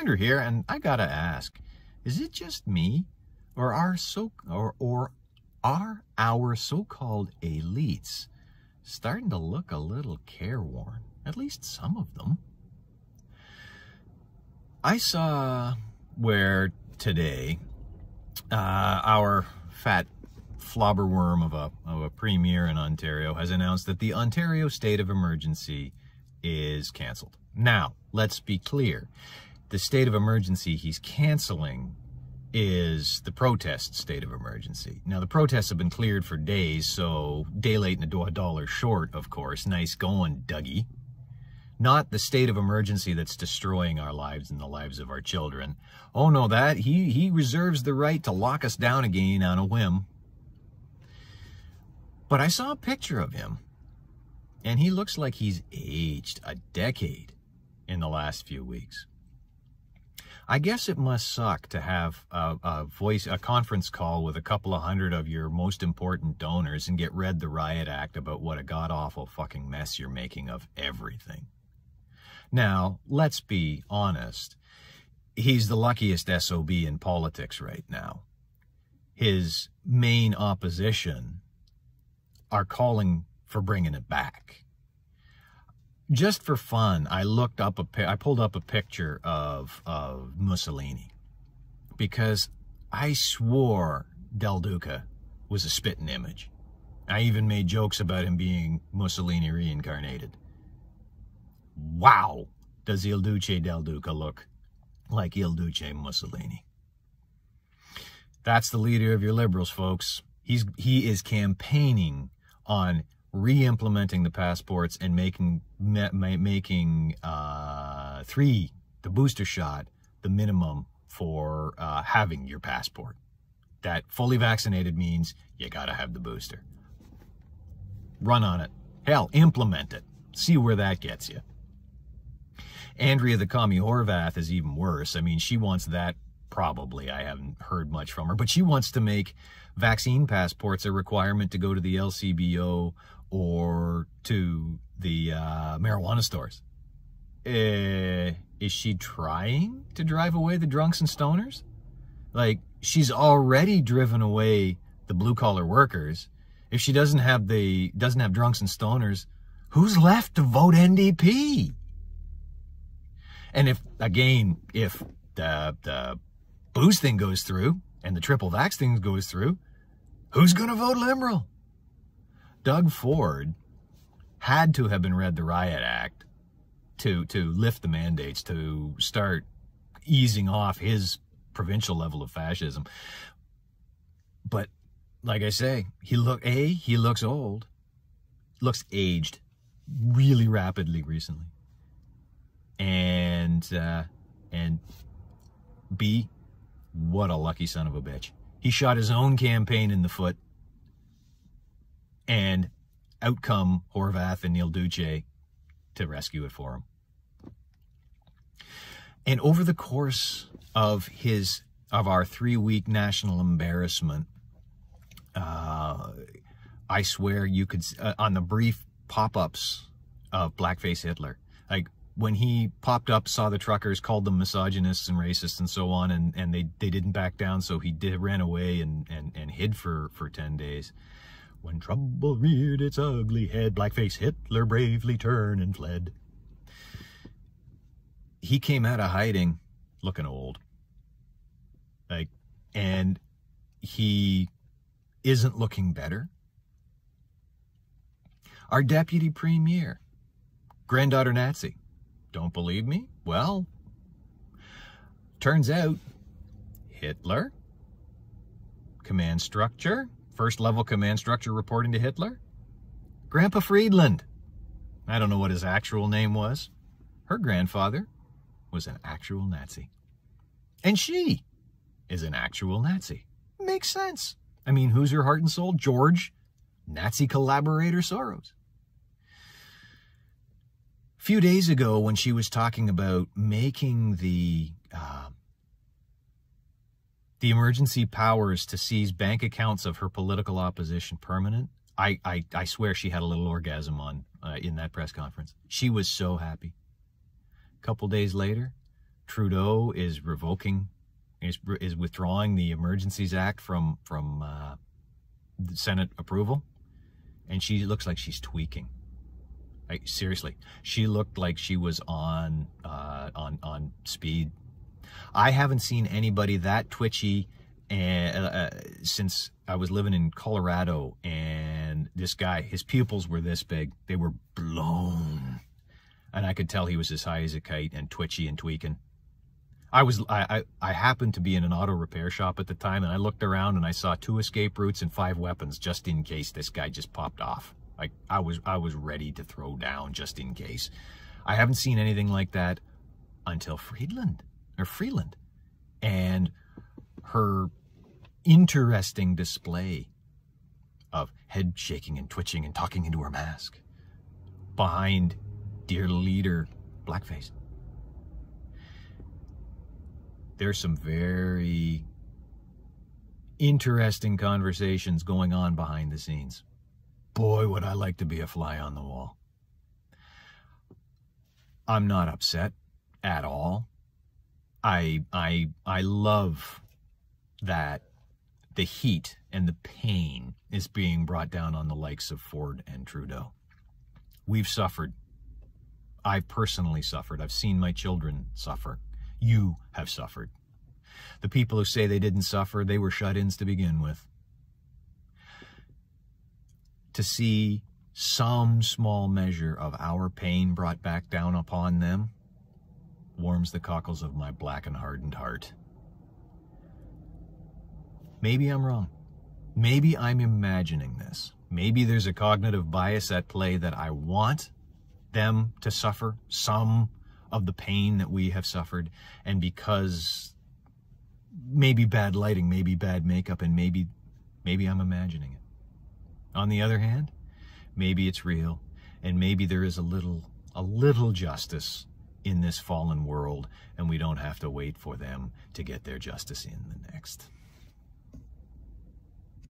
Andrew here, and I gotta ask, is it just me, or are our so-called elites starting to look a little careworn? At least some of them. I saw where today our fat flobberworm of a premier in Ontario has announced that the Ontario state of emergency is cancelled. Now, let's be clear. The state of emergency he's cancelling is the protest state of emergency. Now, the protests have been cleared for days, so day late and a dollar short, of course. Nice going, Dougie. Not the state of emergency that's destroying our lives and the lives of our children. Oh, no, that he reserves the right to lock us down again on a whim. But I saw a picture of him, and he looks like he's aged a decade in the last few weeks. I guess it must suck to have a conference call with a couple of hundred of your most important donors and get read the riot act about what a god-awful fucking mess you're making of everything. Now, let's be honest. He's the luckiest SOB in politics right now. His main opposition are calling for bringing it back. Just for fun, I pulled up a picture of Mussolini, because I swore Del Duca was a spitting image. I even made jokes about him being Mussolini reincarnated. Wow, does Il Duce Del Duca look like Il Duce Mussolini? That's the leader of your liberals, folks. He is campaigning on re-implementing the passports and making the booster shot the minimum for having your passport. That fully vaccinated means you gotta have the booster. Run on it. Hell, implement it. See where that gets you. Andrea the Commie Horvath is even worse. I mean, she wants that probably. I haven't heard much from her, but she wants to make vaccine passports a requirement to go to the LCBO or to the marijuana stores. Is she trying to drive away the drunks and stoners? Like, she's already driven away the blue-collar workers. If she doesn't have drunks and stoners, who's left to vote NDP? And if the boost thing goes through and the triple vax thing goes through, who's going to vote Liberal? Doug Ford had to have been read the Riot Act to lift the mandates, to start easing off his provincial level of fascism. But like I say, he looks old, looks aged really rapidly recently. And B, what a lucky son of a bitch. He shot his own campaign in the foot, and out come Horvath and Neil Duce to rescue it for him. And over the course of our 3-week national embarrassment, I swear you could, on the brief pop-ups of Blackface Hitler, like, when he popped up, saw the truckers, called them misogynists and racists and so on, and they didn't back down, so he ran away and hid for 10 days. When trouble reared its ugly head, Blackface Hitler bravely turned and fled. He came out of hiding looking old. Like, and he isn't looking better. Our deputy premier, Granddaughter Nazi. Don't believe me? Well, turns out Hitler, command structure, first level command structure reporting to Hitler, Grandpa Frielandt. I don't know what his actual name was. Her grandfather was an actual Nazi. And she is an actual Nazi. Makes sense. I mean, who's her heart and soul? George, Nazi collaborator Soros. A few days ago, when she was talking about making the emergency powers to seize bank accounts of her political opposition permanent, I swear she had a little orgasm in that press conference. She was so happy. A couple days later, Trudeau is withdrawing the Emergencies Act from the Senate approval, and she looks like she's tweaking. Like, seriously, she looked like she was on speed. I haven't seen anybody that twitchy since I was living in Colorado, and this guy, his pupils were this big. They were blown, and I could tell he was as high as a kite and twitchy and tweaking. I happened to be in an auto repair shop at the time, and I looked around and I saw 2 escape routes and 5 weapons just in case this guy just popped off. Like, I was ready to throw down just in case. I haven't seen anything like that until Freeland, and her interesting display of head shaking and twitching and talking into her mask behind dear leader Blackface. There's some very interesting conversations going on behind the scenes. Boy, would I like to be a fly on the wall. I'm not upset at all. I love that the heat and the pain is being brought down on the likes of Ford and Trudeau. We've suffered. I've personally suffered. I've seen my children suffer. You have suffered. The people who say they didn't suffer, they were shut-ins to begin with. To see some small measure of our pain brought back down upon them warms the cockles of my black and hardened heart. Maybe I'm wrong. Maybe I'm imagining this. Maybe there's a cognitive bias at play that I want them to suffer some of the pain that we have suffered, and because maybe bad lighting, maybe bad makeup, and maybe I'm imagining it. On the other hand, maybe it's real, and maybe there is a little justice in this fallen world, and we don't have to wait for them to get their justice in the next.